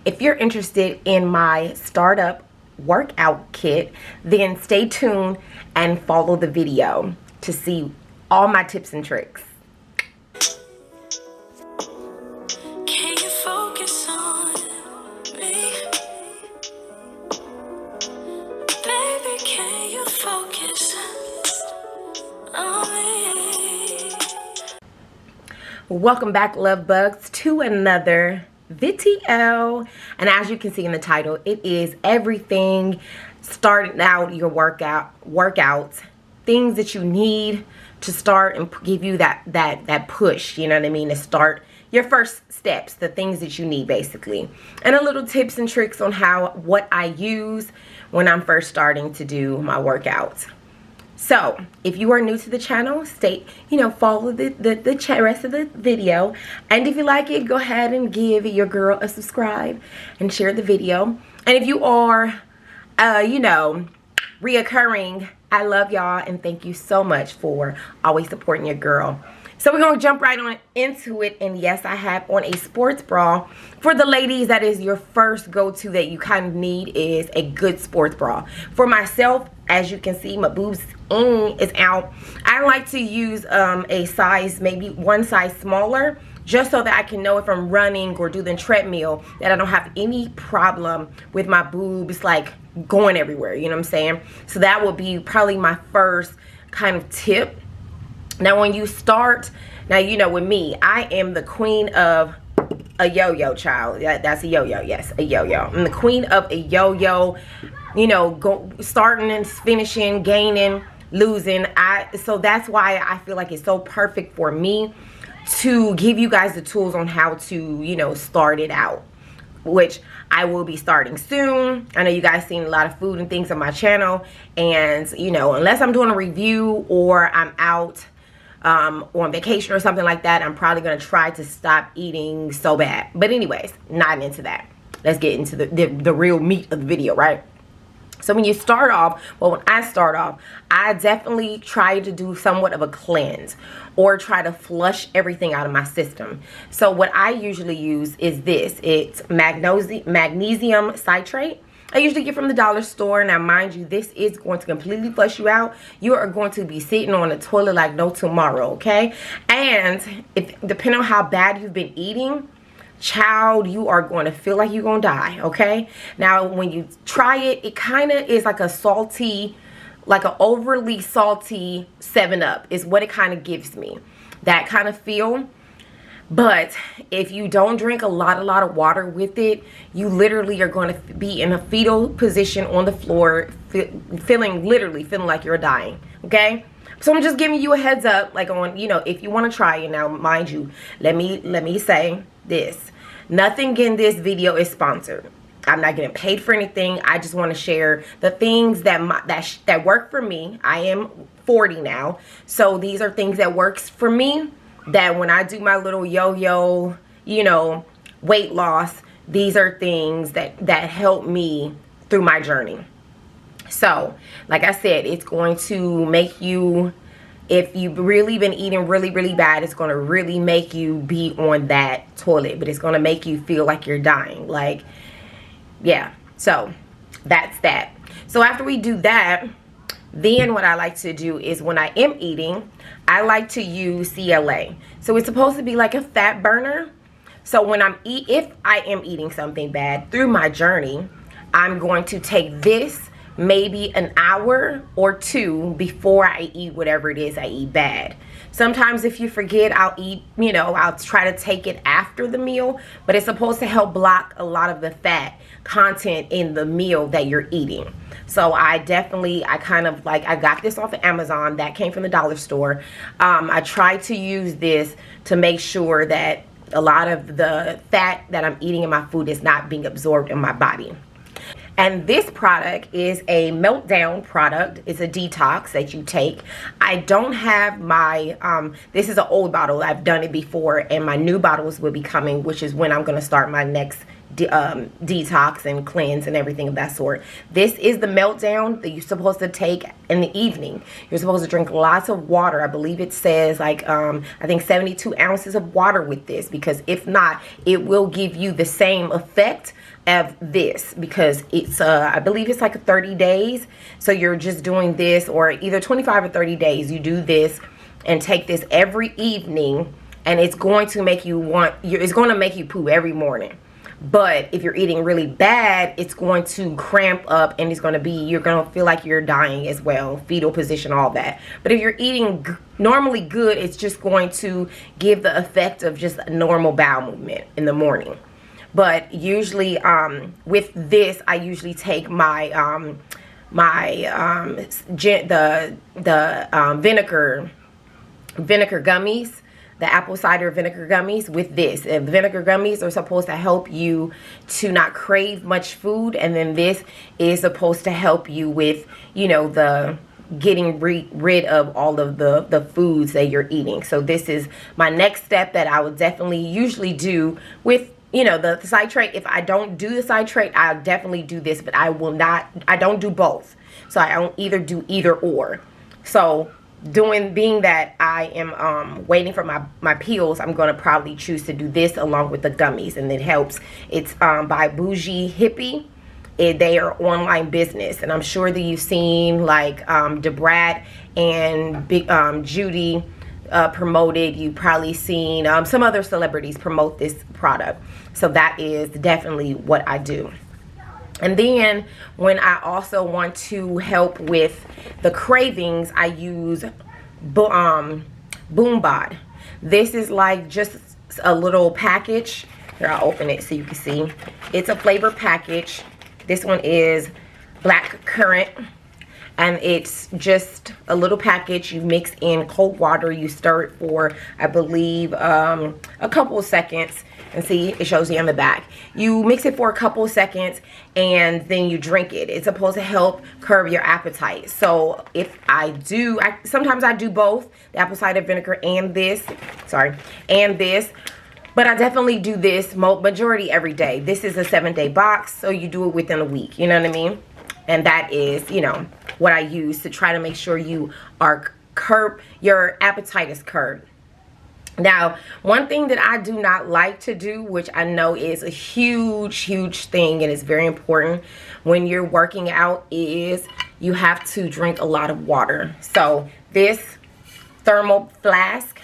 If you're interested in my startup workout kit, then stay tuned and follow the video to see all my tips and tricks. Can you focus on me? Baby, can you focus on me? Welcome back, love bugs, to another video. And as you can see in the title, it is everything starting out your workouts, things that you need to start and give you that push, you know what I mean, to start your first steps, the things that you need basically, and a little tips and tricks on what I use when I'm first starting to do my workouts. So if you are new to the channel, follow the rest of the video, and if you like it, go ahead and give your girl a subscribe and share the video. And if you are reoccurring, I love y'all and thank you so much for always supporting your girl. So we're gonna jump right on into it. And yes, I have on a sports bra. For the ladies, that is your first go-to that you kind of need, is a good sports bra. For myself, as you can see, my boobs is out. I like to use a size, maybe one size smaller, just so that I can know if I'm running or doing the treadmill that I don't have any problem with my boobs like going everywhere, you know what I'm saying? So that will be probably my first kind of tip. Now when you start, with me, I am the queen of a yo-yo, child. That's a yo-yo, yes, a yo-yo. I'm the queen of a yo-yo, starting and finishing, gaining, losing. So that's why I feel like it's so perfect for me to give you guys the tools on how to, start it out, which I will be starting soon. I know you guys seen a lot of food and things on my channel, and unless I'm doing a review or I'm out on vacation or something like that, I'm probably going to try to stop eating so bad. But anyways, not into that. Let's get into the real meat of the video, right? So when you start off, when I start off, I definitely try to do somewhat of a cleanse or try to flush everything out of my system. So what I usually use is this. It's magnesium citrate. I usually get from the dollar store. Now, mind you, this is going to completely flush you out. You are going to be sitting on the toilet like no tomorrow, okay? And depending on how bad you've been eating, child, you are going to feel like you're going to die, okay? Now, when you try it, it kind of is like a salty, like an overly salty 7-Up is what it kind of gives me. That kind of feel. But if you don't drink a lot of water with it, you literally are going to be in a fetal position on the floor, literally feeling like you're dying, okay? So I'm just giving you a heads up, like on, if you want to try it. Now, mind you, let me say this. Nothing in this video is sponsored. I'm not getting paid for anything. I just want to share the things that work for me. I am 40 now, so these are things that works for me. That when I do my little yo-yo, weight loss, these are things that help me through my journey. So, like I said, it's going to make you, if you've really been eating really bad, it's going to really make you be on that toilet. But it's going to make you feel like you're dying. Like, yeah. So, that's that. So, after we do that, then what I like to do is when I am eating, I like to use CLA. So it's supposed to be like a fat burner. So when if I am eating something bad through my journey, I'm going to take this maybe an hour or two before I eat whatever it is I eat bad. Sometimes if you forget, I'll eat, I'll try to take it after the meal, but it's supposed to help block a lot of the fat content in the meal that you're eating. So I got this off of Amazon. That came from the dollar store. I try to use this to make sure that a lot of the fat that I'm eating in my food is not being absorbed in my body. And this product is a Meltdown product. It's a detox that you take. I don't have my, this is an old bottle. I've done it before, and my new bottles will be coming, which is when I'm going to start my next detox and cleanse and everything of that sort. This is the Meltdown that you're supposed to take in the evening. You're supposed to drink lots of water. I believe it says like I think 72 ounces of water with this, because if not, it will give you the same effect of this, because it's I believe it's like 30 days. So you're just doing this, or either 25 or 30 days. You do this and take this every evening, and it's going to make you it's going to make you poo every morning. But if you're eating really bad, it's going to cramp up, and it's going to be, you're going to feel like you're dying as well, fetal position, all that. But if you're eating normally good, it's just going to give the effect of just a normal bowel movement in the morning. But usually with this, I usually take my vinegar gummies, the apple cider vinegar gummies with this. And the vinegar gummies are supposed to help you to not crave much food, and then this is supposed to help you with, you know, the getting rid of all of the foods that you're eating. So this is my next step that I would definitely usually do with, you know, the citrate. If I don't do the citrate, I'll definitely do this, but I don't do both. So I don't either do either or. So being that I am waiting for my peels, I'm going to probably choose to do this along with the gummies, and it helps. It's by Bougie Hippie. They are online business, and I'm sure that you've seen like DeBrat and Big Judy promoted. You've probably seen some other celebrities promote this product. So that is definitely what I do. And then when I also want to help with the cravings, I use Boombot. This is like just a little package. Here, I'll open it so you can see. It's a flavor package. This one is black currant, and it's just a little package. You mix in cold water. You stir it for, I believe, a couple of seconds. And see, it shows you on the back. You mix it for a couple of seconds, and then you drink it. It's supposed to help curb your appetite. So if sometimes I do both, the apple cider vinegar and this. But I definitely do this majority every day. This is a 7-day box, so you do it within a week. You know what I mean? And that is, you know, what I use to try to make sure your appetite is curbed. Now, one thing that I do not like to do, which I know is a huge thing and is very important when you're working out, is you have to drink a lot of water. So this thermal flask,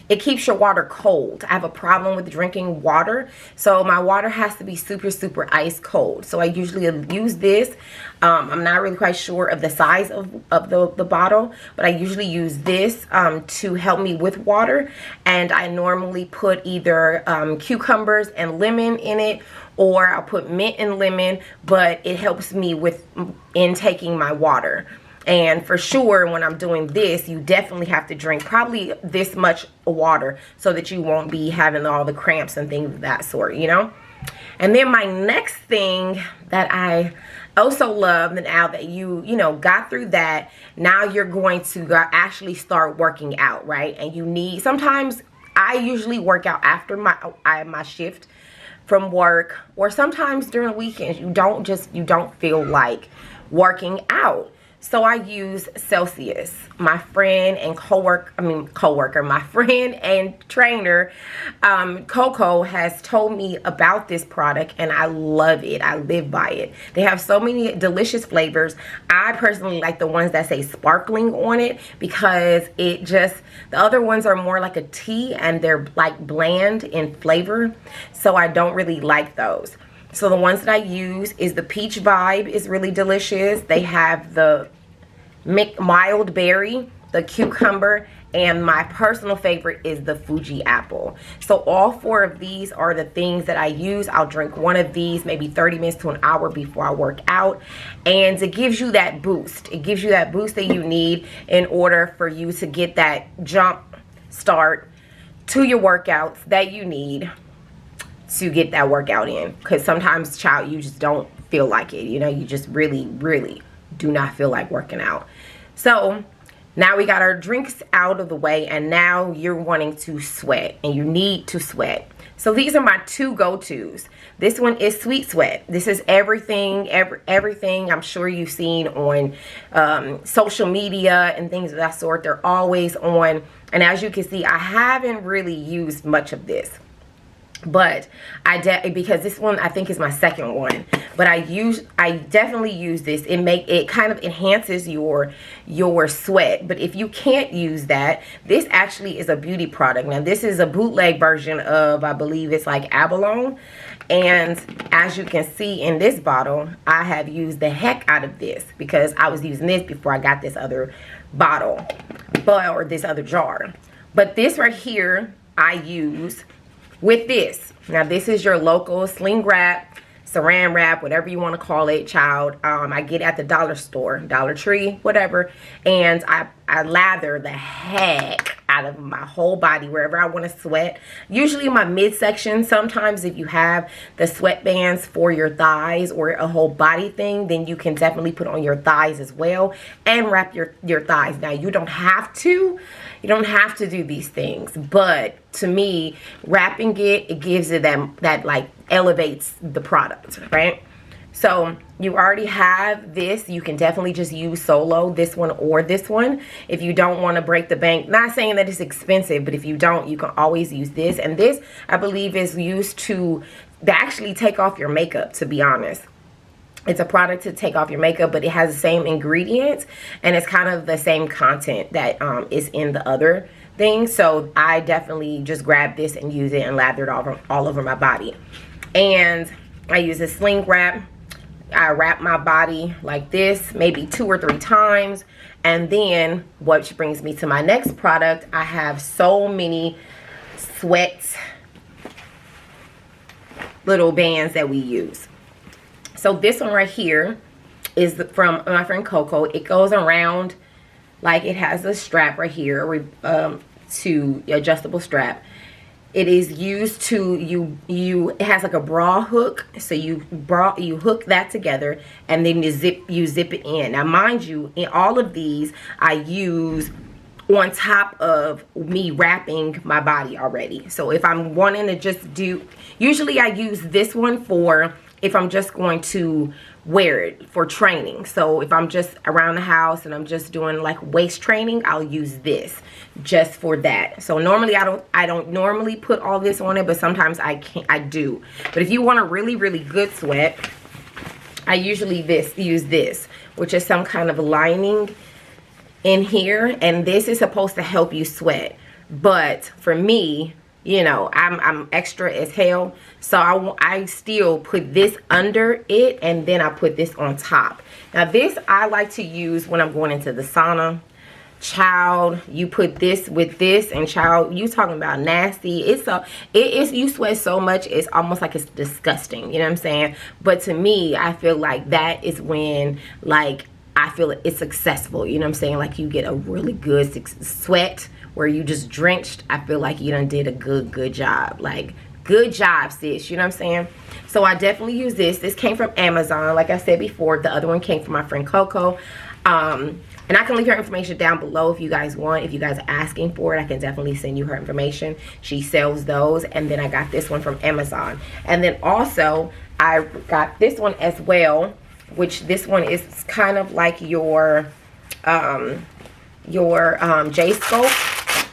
it keeps your water cold. I have a problem with drinking water, so my water has to be super ice cold. So I usually use this. I'm not really quite sure of the size of the bottle, but I usually use this to help me with water. And I normally put either cucumbers and lemon in it, or I'll put mint and lemon, but it helps me with intaking my water. And for sure, when I'm doing this, you definitely have to drink probably this much water so that you won't be having all the cramps and things of that sort, you know? And then my next thing that I also love, now that you got through that, now you're going to actually start working out, right? And sometimes I usually work out after my shift from work, or sometimes during the weekends you don't feel like working out. So I use Celsius. My friend and my friend and trainer, Coco, has told me about this product, and I love it. I live by it. They have so many delicious flavors. I personally like the ones that say sparkling on it, because the other ones are more like a tea, and they're like bland in flavor. So I don't really like those. So the ones that I use is the Peach Vibe is really delicious. They have the mild berry, the cucumber, and my personal favorite is the Fuji apple. So all 4 of these are the things that I use. I'll drink one of these maybe 30 minutes to an hour before I work out, and it gives you that boost. It gives you that boost that you need in order for you to get that jump start to your workouts that you need to get that workout in. Because sometimes, child, you just don't feel like it. You know, you just really do not feel like working out. So Now we got our drinks out of the way, and now you're wanting to sweat, and you need to sweat. So these are my two go-tos. This one is Sweet Sweat. This is everything I'm sure you've seen on social media and things of that sort. They're always on. And as you can see, I haven't really used much of this. But because this one I think is my second one, but I definitely use this. It kind of enhances your sweat. But if you can't use that, this actually is a beauty product. Now this is a bootleg version of, I believe it's like abalone, and as you can see in this bottle, I have used the heck out of this because I was using this before I got this other bottle, or this other jar. But this right here I use with this. Now this is your local sling wrap, saran wrap, whatever you want to call it, child. I get it at the dollar store, Dollar Tree, whatever, and I lather the heck out of my whole body wherever I want to sweat. Usually my midsection. Sometimes if you have the sweatbands for your thighs or a whole body thing, then you can definitely put on your thighs as well and wrap your thighs. Now you don't have to do these things, but to me, wrapping it gives it that like elevates the product, right? So you already have this. You can definitely just use solo, this one or this one, if you don't want to break the bank. Not saying that it's expensive, but if you don't, you can always use this. And this, I believe, is used to actually take off your makeup, to be honest. It's a product to take off your makeup, but it has the same ingredients, and it's kind of the same content that is in the other thing. So I definitely just grab this and use it and lather it all over my body. And I use a sling wrap. I wrap my body like this, maybe 2 or 3 times. And then, which brings me to my next product, I have so many sweat little bands that we use. So this one right here is from my friend Coco. It goes around, like, it has a strap right here, to adjustable strap. It is used to it has like a bra hook, so you hook that together, and then you zip it in. Now mind you, in all of these I use on top of me wrapping my body already. So if I'm wanting to just usually I use this one for if I'm just going to wear it for training. So if I'm just around the house and I'm just doing like waist training, I'll use this just for that. So normally I don't normally put all this on it, but sometimes I do. But if you want a really, really good sweat, I usually use this, which is some kind of lining in here, and this is supposed to help you sweat. But for me, you know, I'm extra as hell, so I still put this under it, and then I put this on top. Now this I like to use when I'm going into the sauna. Child, you put this with this, and child, you talking about nasty. You sweat so much, it's almost like it's disgusting, you know what I'm saying? But to me, I feel like that is when, like, I feel it's successful, you know what I'm saying? Like, you get a really good sweat where you just drenched. I feel like you done did a good job. Like, good job, sis, you know what I'm saying? So I definitely use this. This came from Amazon, like I said before. The other one came from my friend Coco. And I can leave her information down below if you guys want. If you guys are asking for it, I can definitely send you her information. She sells those. And then I got this one from Amazon. And then also, I got this one as well, which this one is kind of like your J-scope,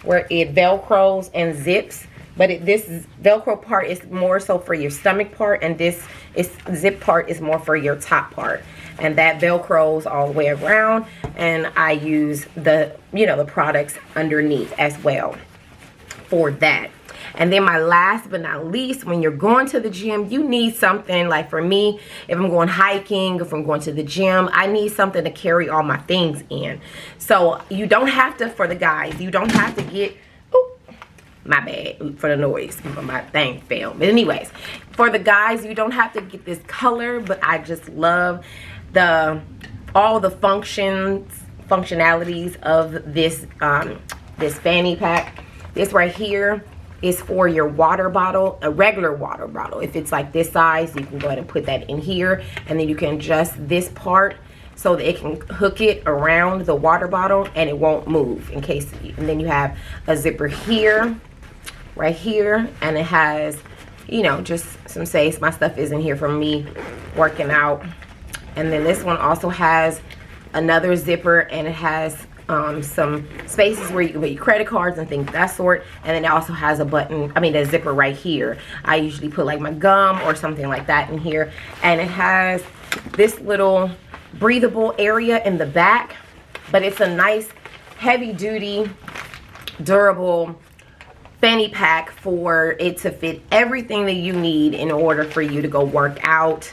where it velcros and zips. But this velcro part is more so for your stomach part, and this zip part is more for your top part. And that velcros all the way around, and I use the products underneath as well for that. And then my last but not least, when you're going to the gym, you need something. Like for me, if I'm going hiking, if I'm going to the gym, I need something to carry all my things in. So you don't have to, for the guys, you don't have to get, my bad for the noise, my thing fell. But anyways, for the guys, you don't have to get this color, but I just love all the functionalities of this this fanny pack. This right here is for your water bottle, a regular water bottle. If it's like this size, you can go ahead and put that in here, and then you can adjust this part so that it can hook it around the water bottle and it won't move in case. And then you have a zipper here, right here, and it has, you know, just some space. My stuff is in here from me working out. And then this one also has another zipper, and it has some spaces where you can put your credit cards and things of that sort. And then it also has a button, I mean a zipper right here. I usually put like my gum or something like that in here. And it has this little breathable area in the back, but it's a nice heavy duty durable fanny pack for it to fit everything that you need in order for you to go work out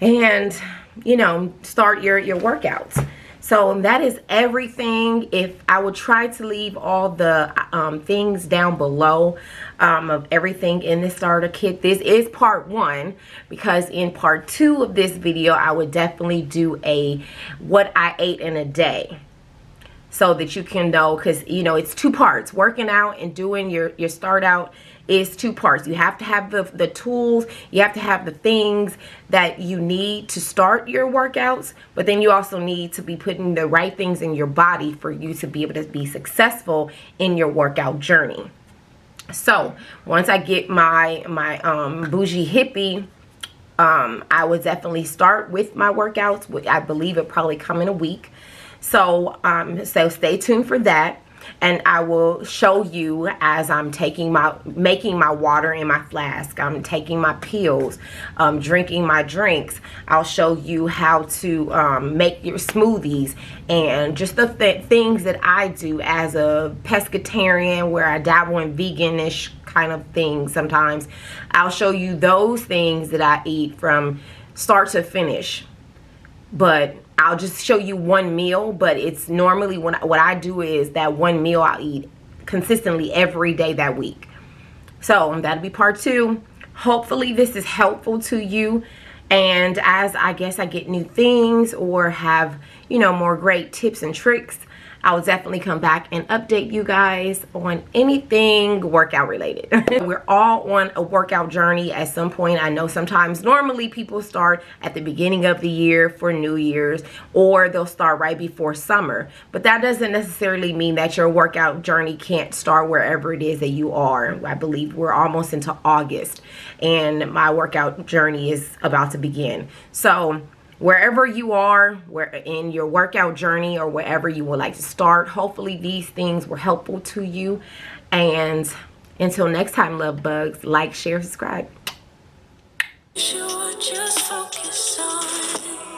and, you know, start your workouts. So that is everything. If I would try to leave all the things down below of everything in the starter kit. This is part 1, because in part 2 of this video I would definitely do a what I ate in a day, so that you can know, because you know it's 2 parts. Working out and doing your start out is 2 parts. You have to have the tools, you have to have the things that you need to start your workouts, but then you also need to be putting the right things in your body for you to be able to be successful in your workout journey. So once I get my bougie hippie, I would definitely start with my workouts, which I believe it probably come in a week. So so stay tuned for that. And I will show you as I'm making my water in my flask. I'm taking my pills, drinking my drinks. I'll show you how to make your smoothies and just the things that I do as a pescatarian, where I dabble in veganish kind of things sometimes. I'll show you those things that I eat from start to finish. But I'll just show you one meal, but it's normally what I do is that one meal I'll eat consistently every day that week. So that'll be part 2. Hopefully this is helpful to you. And as I guess I get new things or have, you know, more great tips and tricks, I will definitely come back and update you guys on anything workout related. We're all on a workout journey at some point. I know sometimes normally people start at the beginning of the year for New Year's, or they'll start right before summer. But that doesn't necessarily mean that your workout journey can't start wherever it is that you are. I believe we're almost into August and my workout journey is about to begin. So wherever you are, in your workout journey or wherever you would like to start, hopefully these things were helpful to you. And until next time, love bugs, like, share, subscribe. You should just focus on